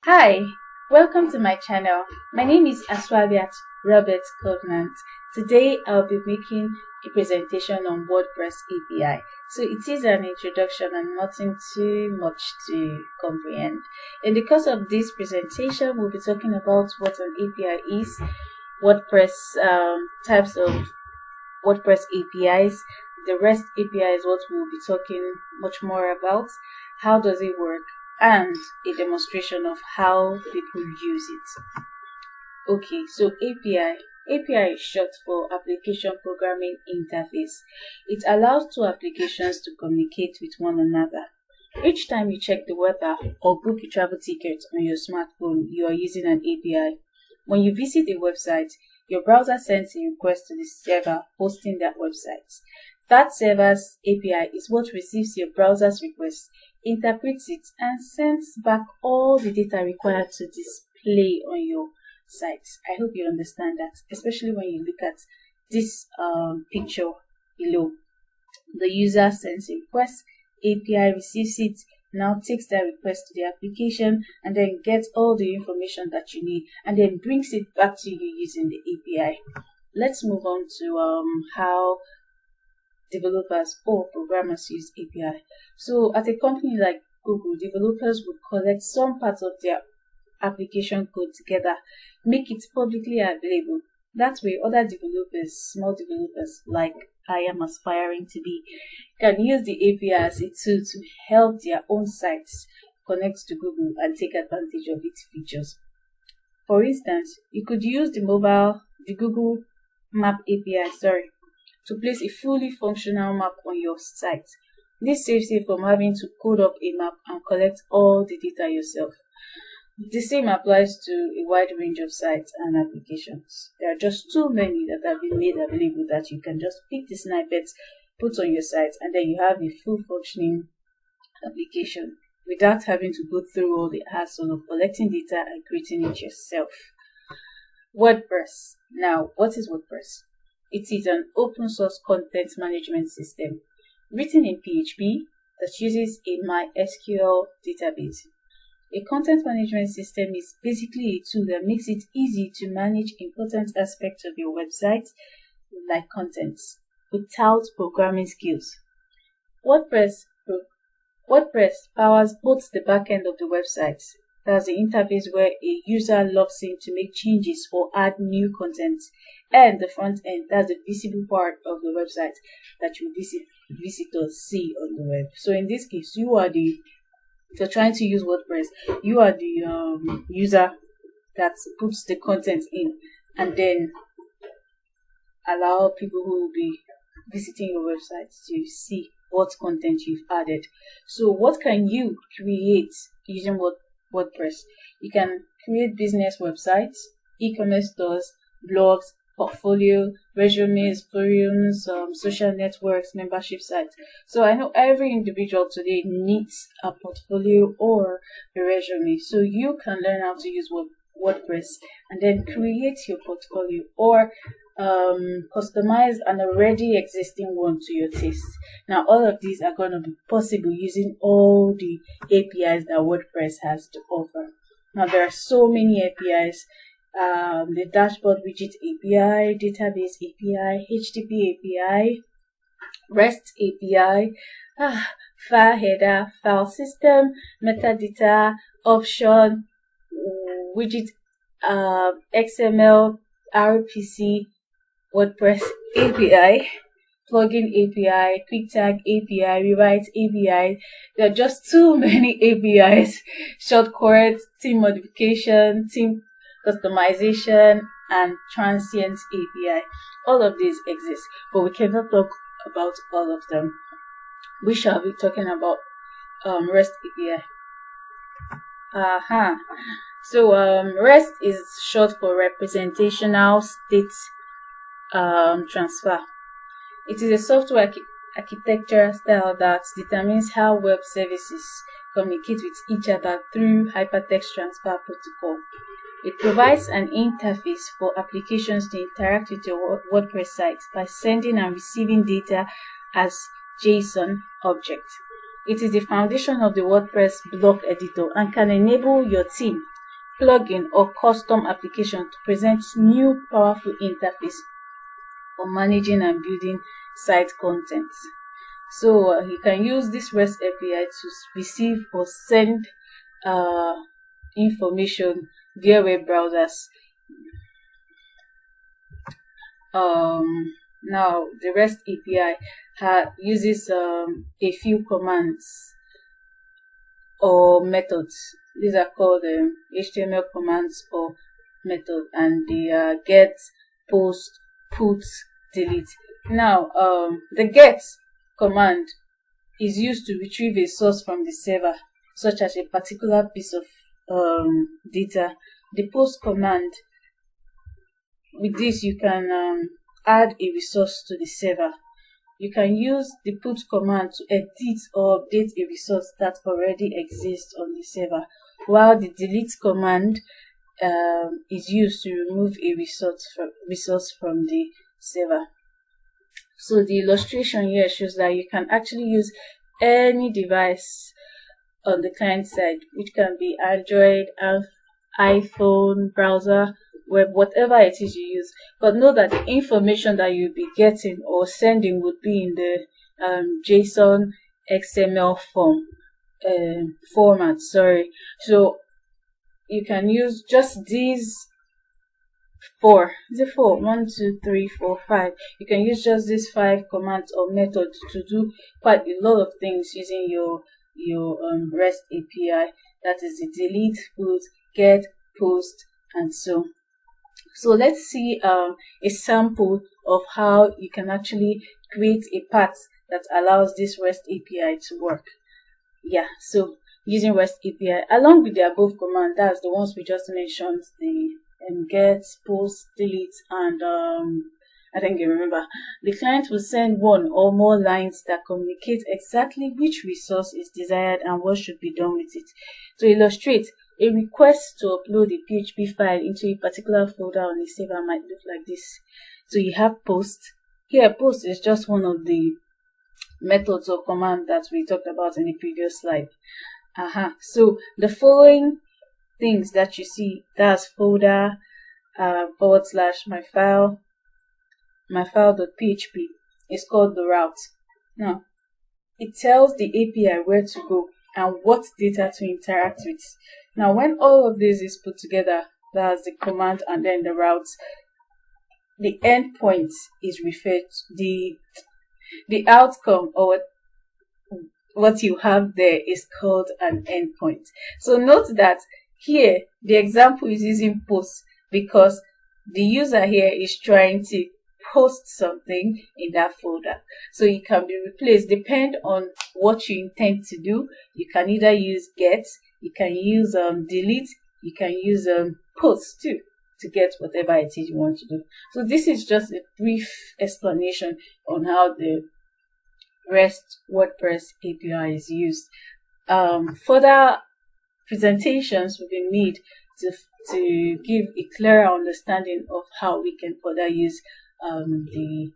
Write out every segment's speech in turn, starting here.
Hi, welcome to my channel. My name is Aswabiat Robert Covenant. Today I'll be making a presentation on WordPress API. So it is an introduction and nothing too much to comprehend. In the course of this presentation, we'll be talking about what an API is, WordPress types of WordPress APIs. The REST API is what we'll be talking much more about. How does it work? And a demonstration of how people use it. Okay, so API. API is short for Application Programming Interface. It allows two applications to communicate with one another. Each time you check the weather or book a travel ticket on your smartphone, you are using an API. When you visit a website, your browser sends a request to the server hosting that website. That server's API is what receives your browser's request, interprets it, and sends back all the data required to display on your site. I hope you understand that, especially when you look at this picture below. The user sends a request, API receives it, now takes that request to the application, and then gets all the information that you need, and then brings it back to you using the API. Let's move on to how developers or programmers use API. So at a company like Google, developers would collect some parts of their application code together, make it publicly available. That way, other developers, small developers like I am aspiring to be, can use the API as a tool to help their own sites connect to Google and take advantage of its features. For instance, you could use the Google Map API, to place a fully functional map on your site. This saves you from having to code up a map and collect all the data yourself. The same applies to a wide range of sites and applications. There are just too many that have been made available that you can just pick the snippets, put on your site, and then you have a full functioning application without having to go through all the hassle of collecting data and creating it yourself. WordPress. Now, what is WordPress? It is an open source content management system written in PHP that uses a MySQL database. A content management system is basically a tool that makes it easy to manage important aspects of your website, like content, without programming skills. WordPress powers both the backend of the website, that's the interface where a user logs in to make changes or add new content, and the front end, that's the visible part of the website that you visitors see on the web. So in this case, if you're trying to use WordPress, you are the user that puts the content in and then allow people who will be visiting your website to see what content you've added. So what can you create using WordPress? You can create business websites, e-commerce stores, blogs, portfolio, resumes, forums, social networks, membership sites. So I know every individual today needs a portfolio or a resume. So you can learn how to use WordPress and then create your portfolio or customize an already existing one to your taste. Now all of these are going to be possible using all the APIs that WordPress has to offer. Now there are so many APIs. The dashboard widget API, database API, HTTP API, REST API, file header, file system, metadata, option, widget, XML, RPC, WordPress API, plugin API, quick tag API, rewrite API. There are just too many APIs. Shortcuts, theme modification, theme customization, and transient API. All of these exist, but we cannot talk about all of them. We shall be talking about REST API. So REST is short for Representational State Transfer. It is a software architecture style that determines how web services communicate with each other through hypertext transfer protocol. It provides an interface for applications to interact with your WordPress site by sending and receiving data as JSON objects. It is the foundation of the WordPress block editor and can enable your team plugin or custom application to present new powerful interface for managing and building site content. So you can use this REST API to receive or send information via web browsers. Now the REST API uses a few commands or methods. These are called HTML commands or method, and they are get, post, put, delete. Now the get command is used to retrieve a source from the server, such as a particular piece of data. The post command, with this you can add a resource to the server. You can use the put command to edit or update a resource that already exists on the server, while the delete command is used to remove a resource from the server. So the illustration here shows that you can actually use any device on the client side, which can be Android, iPhone, browser, web, whatever it is you use. But know that the information that you'll be getting or sending would be in the JSON XML format. So you can use just these four. Is it four? 1, 2, 3, 4, 5. You can use just these 5 commands or methods to do quite a lot of things using your REST API. That is the delete, put, get, post, and so. So let's see a sample of how you can actually create a path that allows this REST API to work. Yeah, so using REST API along with the above command, that's the ones we just mentioned, the get, post, delete, and I think you remember. The client will send one or more lines that communicate exactly which resource is desired and what should be done with it. To illustrate, a request to upload a PHP file into a particular folder on a server might look like this. So you have post. Here, post is just one of the methods or commands that we talked about in the previous slide. So the following things that you see, that's folder, / my file.php is called the route. Now, it tells the API where to go and what data to interact with. Now, when all of this is put together, that's the command and then the routes, the endpoint is referred to, the outcome or what you have there is called an endpoint. So note that here the example is using post because the user here is trying to post something in that folder. So it can be replaced depending on what you intend to do. You can either use get, you can use delete, you can use post too to get whatever it is you want to do. So this is just a brief explanation on how the REST WordPress API is used. Further presentations will be made to give a clearer understanding of how we can further use the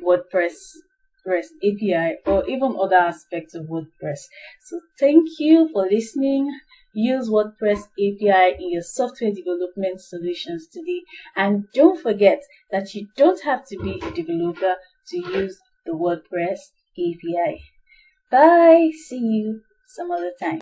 WordPress REST API or even other aspects of WordPress. So thank you for listening. Use WordPress API in your software development solutions today, and don't forget that you don't have to be a developer to use the WordPress API. Bye. See you some other time.